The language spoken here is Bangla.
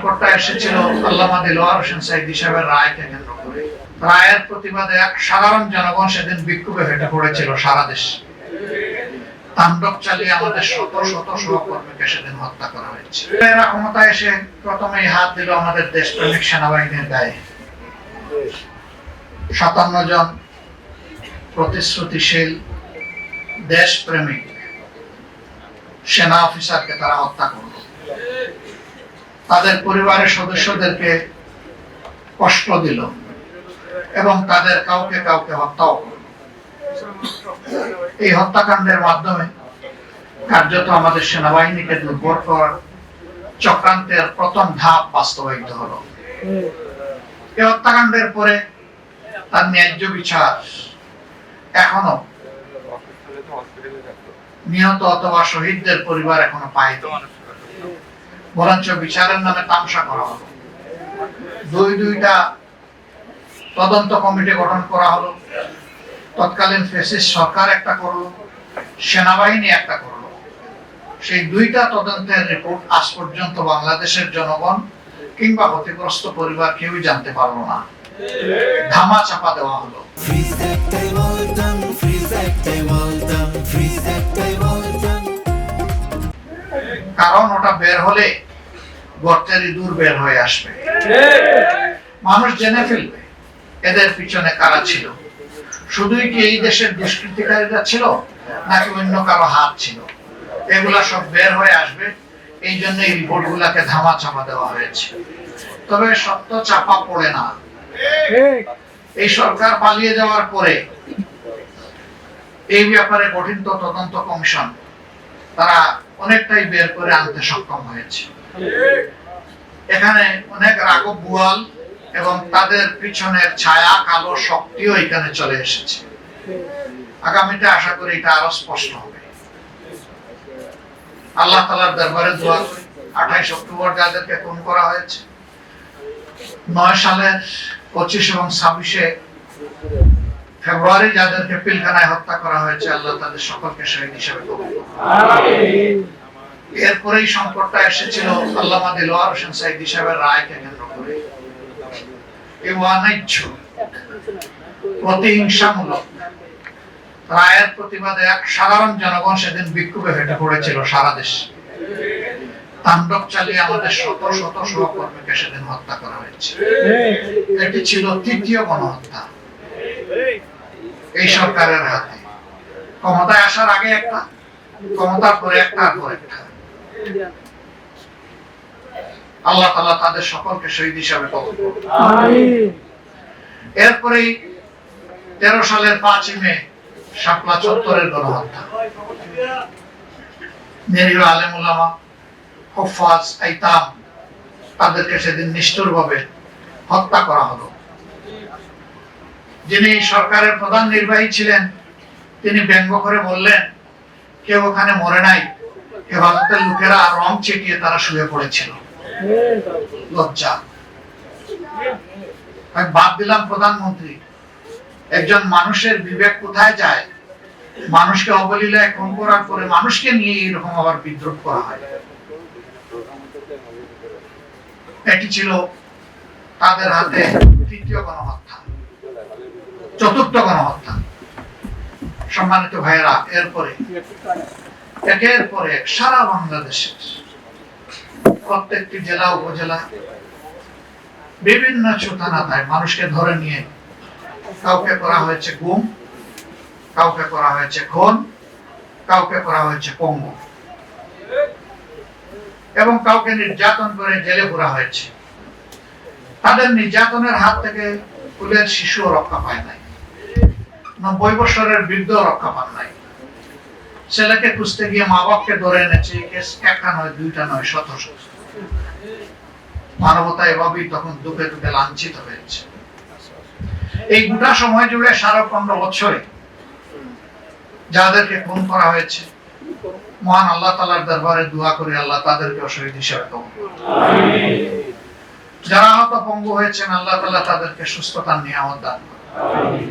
সংকটটা এসেছিল আল্লামা দিলওয়ার হোসেন সাঈদী সাহেবের রায়কে কেন্দ্র করে। রায়ের প্রতিবাদে এক সাধারণ জনগণ সেদিন বিক্ষোভে ফেটে পড়েছিল সারা দেশ। তাণ্ডব চালিয়ে আমাদের শত শত সহকর্মীকে সেদিন হত্যা করা হয়েছে। এরা ক্ষমতায় এসে প্রথমেই হাত দিল আমাদের দেশপ্রেমিক সেনাবাহিনীর গায়ে। 57 জন প্রতিশ্রুতিশীল দেশপ্রেমিক সেনা অফিসারকে তারা হত্যা করল। তাদের পরিবারের সদস্যদেরকে কষ্ট দিল এবং তাদের কাউকে কাউকে হত্যাও করল। এই হত্যাকাণ্ডের মাধ্যমে কার্যত আমাদের সেনাবাহিনীকে দুর্বল করার চক্রান্তের প্রথম ধাপ বাস্তবায়িত হলো। এই হত্যাকাণ্ডের পরে তার ন্যায্য বিচার এখনো নিহত অথবা শহীদদের পরিবার এখনো পায়নি, বরঞ্চ বিচারের নামে তামাশা করা হলো। দুইটা তদন্ত কমিটি গঠন করা হলো। তৎকালীন ফ্যাসিস্ট সরকার একটা করলো, সেনাবাহিনী একটা করলো। সেই দুইটা তদন্তের রিপোর্ট আজ পর্যন্ত বাংলাদেশের জনগণ কিংবা ক্ষতিগ্রস্ত পরিবার কেউই জানতে পারলো না। ধামা চাপা দেওয়া হলো। কারণ ওটা বের হলে গর্তের ইঁদুর বের হয়ে আসবে, মানুষ জেনে ফেলবে এদের পিছনে কারা ছিল। শুধুই কি এই দেশের দুষ্কৃতিকারীরা ছিল নাকি অন্য কারো হাত ছিল, এগুলা সব বের হয়ে আসবে। এই জন্য এই রিপোর্ট গুলাকে ধামা চাপা দেওয়া হয়েছে। তবে সত্য চাপা পড়ে না। এই সরকার পালিয়ে যাওয়ার পরে এই ব্যাপারে গঠিত তদন্ত কমিশন তারা অনেকটাই বের করে আনতে সক্ষম হয়েছে। এখানে অনেক রাঘব বোয়াল এবং তাদের পিছনের ছায়া কালো শক্তিও এখানে চলে এসেছে। আগামীতে আশা করি এটা আরো স্পষ্ট হবে। আল্লাহ তাআলার দরবারে দোয়া করি 28 অক্টোবর যাদেরকে খুন করা হয়েছে, 9 সালের 25 এবং 26 ফেব্রুয়ারি যাদেরকে পিলখানায় হত্যা করা হয়েছে, আল্লাহ তাদের সকলকে শহীদ হিসেবে কবুল করুন। আমিন। এরপরেই সংকটটা এসেছিল আল্লামা দিলওয়ার হোসেন সাঈদী সাহেবের রায়কে কেন্দ্র করে। এই অন্যায্য প্রতিহিংসামূলক রায়ের প্রতিবাদে এক সাধারণ জনগণ সেদিন বিক্ষোভে ফেটে পড়েছিল সারা দেশ। তাণ্ডব চালিয়ে আমাদের শত শত সহকর্মীকে সেদিন হত্যা করা হয়েছে। এটি ছিল তৃতীয় গণহত্যা এই সরকারের হাতে। ক্ষমতায় আসার আগে একটা, ক্ষমতার পরে একটা, আর পরে একটা। আল্লাহ তাআলা তাদের সকলকে শহীদ হিসাবে কবুল করুন। আমিন। এরপরেই 13 সালের 5 মে শাপলা চত্বরের গণহত্যা। নিরীহ আলেম ওলামা, হুফাজ, আইতাম তাদেরকে সেদিন নিষ্ঠুরভাবে হত্যা করা হলো। যিনি সরকারের প্রধান নির্বাহী ছিলেন তিনি ব্যঙ্গ করে বললেন, কেউ ওখানে মরে নাই, হেফাজতের লোকেরা রং ছিটিয়ে তারা শুয়ে পড়েছিল। লজ্জা। আমি বাদ দিলাম প্রধানমন্ত্রী, একজন মানুষের বিবেক কোথায় যায়? মানুষকে অবলীলায় খুন করার পরে মানুষকে নিয়ে এরকম আবার বিদ্রোহ করা হয়। এটি ছিল তাদের হাতে তৃতীয় গণহত্যা। চতুর্থ গণহত্যা। সম্মানিত ভাইয়েরা, এরপরে একের পর এক সারা বাংলাদেশের প্রত্যেকটি জেলা উপজেলা বিভিন্ন ছোটনাতায় মানুষকে ধরে নিয়ে কাউকে করা হয়েছে গুম, কাউকে করা হয়েছে খুন, কাউকে করা হয়েছে পঙ্গু, এবং কাউকে নির্যাতন করে জেলে পুরা হয়েছে। তাদের নির্যাতনের হাত থেকে কুলের শিশুও রক্ষা পায় নাই, 90 বছরের বৃদ্ধ রক্ষা পান নাই। ছেলেকে খুঁজতে গিয়ে মা বাপকে ধরে এনেছে। একটা নয়, দুইটা নয়, শত শত। মানবতা এভাবেই তখন দুঃখে দুঃখে লাঞ্ছিত হয়েছে। এই গোটা সময় জুড়ে 15 বছরে যাদেরকে খুন করা হয়েছে, মহান আল্লাহ তাআলার দরবারে দোয়া করি আল্লাহ তাদেরকে শহীদ হিসেবে কবুল করুন। আমিন। যারা আহত পঙ্গু হয়েছেন আল্লাহ তাআলা তাদেরকে সুস্থতার নিয়ামত দান করুন। আমিন।